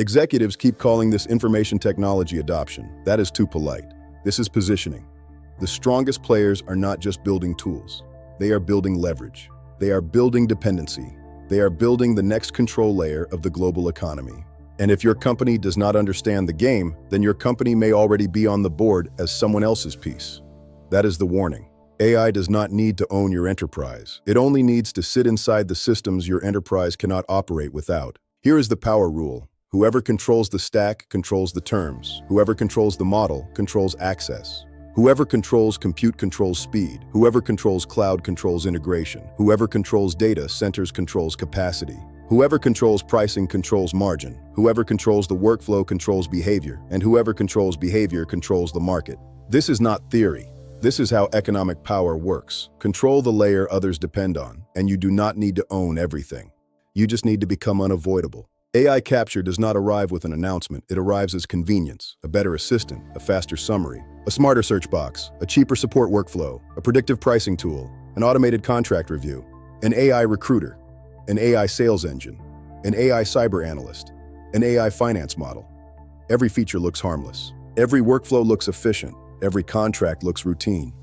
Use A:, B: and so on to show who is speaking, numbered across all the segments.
A: Executives keep calling this information technology adoption. That is too polite. This is positioning. The strongest players are not just building tools. They are building leverage. They are building dependency. They are building the next control layer of the global economy. And if your company does not understand the game, then your company may already be on the board as someone else's piece. That is the warning. AI does not need to own your enterprise. It only needs to sit inside the systems your enterprise cannot operate without. Here is the power rule. Whoever controls the stack controls the terms. Whoever controls the model controls access. Whoever controls compute controls speed. Whoever controls cloud controls integration. Whoever controls data centers controls capacity. Whoever controls pricing controls margin. Whoever controls the workflow controls behavior. And whoever controls behavior controls the market. This is not theory. This is how economic power works. Control the layer others depend on, and you do not need to own everything. You just need to become unavoidable. AI capture does not arrive with an announcement. It arrives as convenience, a better assistant, a faster summary, a smarter search box, a cheaper support workflow, a predictive pricing tool, an automated contract review, an AI recruiter, an AI sales engine, an AI cyber analyst, an AI finance model. Every feature looks harmless. Every workflow looks efficient. Every contract looks routine.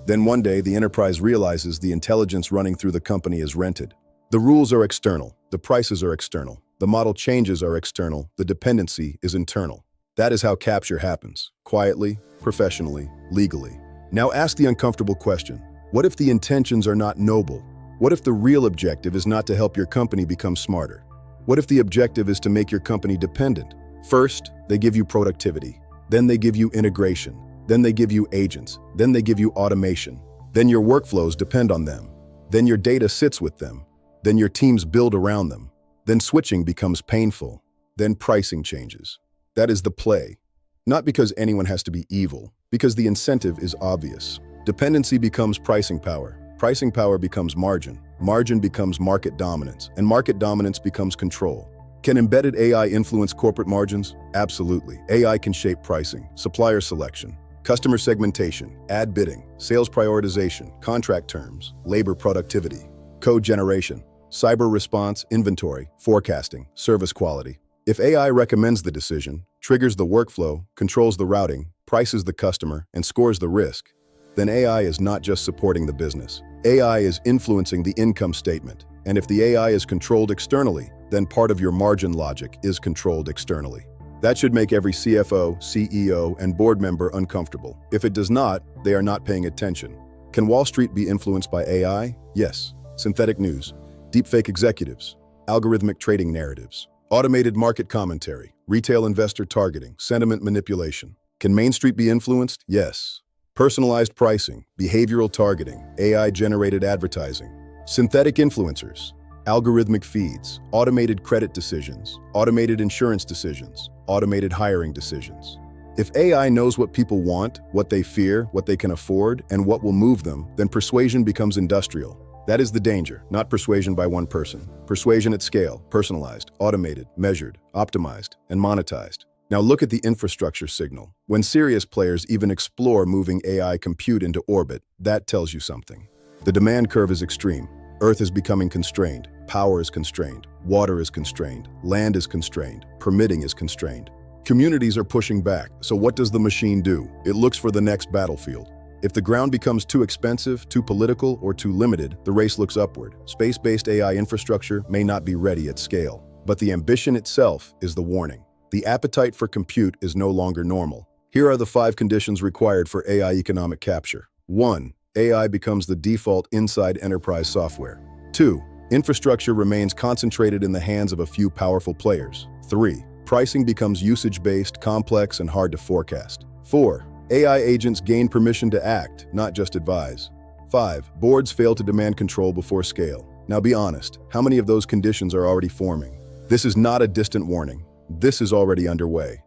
A: Then one day, the enterprise realizes the intelligence running through the company is rented. The rules are external. The prices are external. The model changes are external. The dependency is internal. That is how capture happens. Quietly, professionally, legally. Now ask the uncomfortable question. What if the intentions are not noble? What if the real objective is not to help your company become smarter? What if the objective is to make your company dependent? First, they give you productivity. Then they give you integration. Then they give you agents. Then they give you automation. Then your workflows depend on them. Then your data sits with them. Then your teams build around them. Then switching becomes painful. Then pricing changes. That is the play. Not because anyone has to be evil, because the incentive is obvious. Dependency becomes pricing power. Pricing power becomes margin. Margin becomes market dominance. And market dominance becomes control. Can embedded AI influence corporate margins? Absolutely. AI can shape pricing, supplier selection, customer segmentation, ad bidding, sales prioritization, contract terms, labor productivity, code generation, cyber response, inventory, forecasting, service quality. If AI recommends the decision, triggers the workflow, controls the routing, prices the customer, and scores the risk, then AI is not just supporting the business. AI is influencing the income statement. And if the AI is controlled externally, then part of your margin logic is controlled externally. That should make every CFO, CEO, and board member uncomfortable. If it does not, they are not paying attention. Can Wall Street be influenced by AI? Yes. Synthetic news, deepfake executives, algorithmic trading narratives, automated market commentary, retail investor targeting, sentiment manipulation. Can Main Street be influenced? Yes. Personalized pricing, behavioral targeting, AI-generated advertising, synthetic influencers, algorithmic feeds, automated credit decisions, automated insurance decisions, automated hiring decisions. If AI knows what people want, what they fear, what they can afford, and what will move them, then persuasion becomes industrial. That is the danger, not persuasion by one person. Persuasion at scale, personalized, automated, measured, optimized, and monetized. Now look at the infrastructure signal. When serious players even explore moving AI compute into orbit, that tells you something. The demand curve is extreme. Earth is becoming constrained. Power is constrained. Water is constrained. Land is constrained. Permitting is constrained. Communities are pushing back. So what does the machine do? It looks for the next battlefield. If the ground becomes too expensive, too political, or too limited, the race looks upward. Space-based AI infrastructure may not be ready at scale. But the ambition itself is the warning. The appetite for compute is no longer normal. Here are the 5 conditions required for AI economic capture. 1. AI becomes the default inside enterprise software. 2. Infrastructure remains concentrated in the hands of a few powerful players. 3. Pricing becomes usage-based, complex, and hard to forecast. 4. AI agents gain permission to act, not just advise. 5. Boards fail to demand control before scale. Now be honest, how many of those conditions are already forming? This is not a distant warning. This is already underway.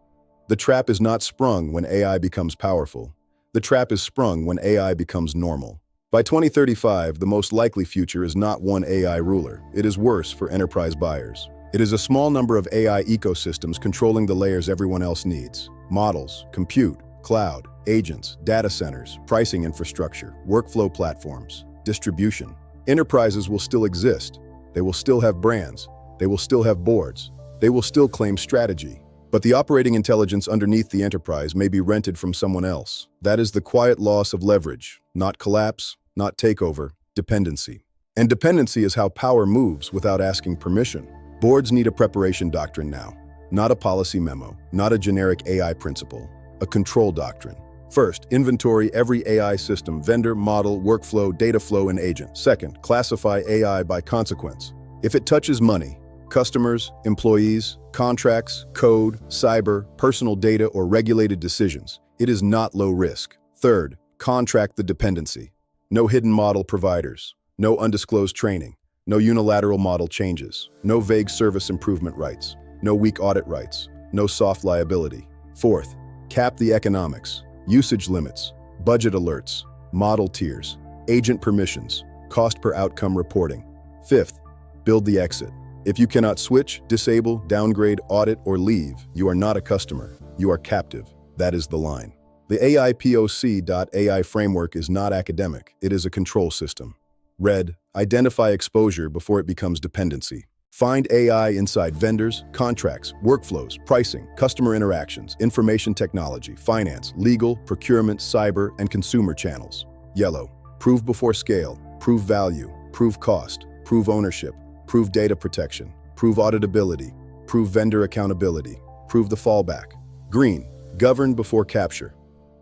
A: The trap is not sprung when AI becomes powerful. The trap is sprung when AI becomes normal. By 2035, the most likely future is not one AI ruler. It is worse for enterprise buyers. It is a small number of AI ecosystems controlling the layers everyone else needs. Models, compute, cloud, agents, data centers, pricing infrastructure, workflow platforms, distribution. Enterprises will still exist. They will still have brands. They will still have boards. They will still claim strategy. But the operating intelligence underneath the enterprise may be rented from someone else. That is the quiet loss of leverage, not collapse, not takeover, dependency. And dependency is how power moves without asking permission. Boards need a preparation doctrine now, not a policy memo, not a generic AI principle, a control doctrine. First, inventory every AI system, vendor, model, workflow, data flow, and agent. Second, classify AI by consequence. If it touches money, customers, employees, contracts, code, cyber, personal data, or regulated decisions, it is not low risk. Third, contract the dependency. No hidden model providers, no undisclosed training, no unilateral model changes, no vague service improvement rights, no weak audit rights, no soft liability. Fourth, cap the economics, usage limits, budget alerts, model tiers, agent permissions, cost per outcome reporting. Fifth, build the exit. If you cannot switch, disable, downgrade, audit, or leave, you are not a customer. You are captive. That is the line. The AIPOC.ai framework is not academic. It is a control system. Red, identify exposure before it becomes dependency. Find AI inside vendors, contracts, workflows, pricing, customer interactions, information technology, finance, legal, procurement, cyber, and consumer channels. Yellow, prove before scale, prove value, prove cost, prove ownership, prove data protection, prove auditability, prove vendor accountability, prove the fallback. Green, govern before capture.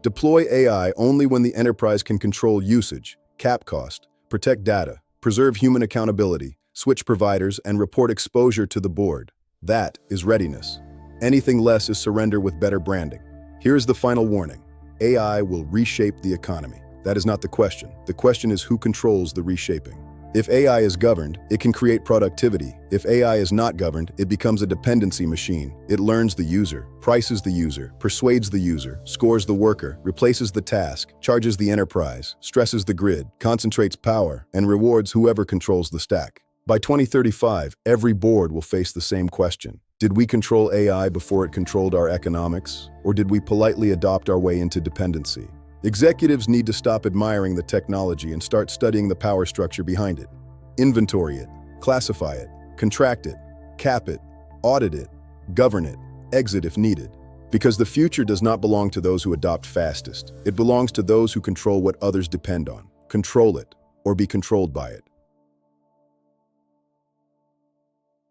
A: Deploy AI only when the enterprise can control usage, cap cost, protect data, preserve human accountability, switch providers, and report exposure to the board. That is readiness. Anything less is surrender with better branding. Here's the final warning. AI will reshape the economy. That is not the question. The question is who controls the reshaping. If AI is governed, it can create productivity. If AI is not governed, it becomes a dependency machine. It learns the user, prices the user, persuades the user, scores the worker, replaces the task, charges the enterprise, stresses the grid, concentrates power, and rewards whoever controls the stack. By 2035, every board will face the same question. Did we control AI before it controlled our economics? Or did we politely adopt our way into dependency? Executives need to stop admiring the technology and start studying the power structure behind it. Inventory it, classify it, contract it, cap it, audit it, govern it, exit if needed. Because the future does not belong to those who adopt fastest. It belongs to those who control what others depend on. Control it, or be controlled by it.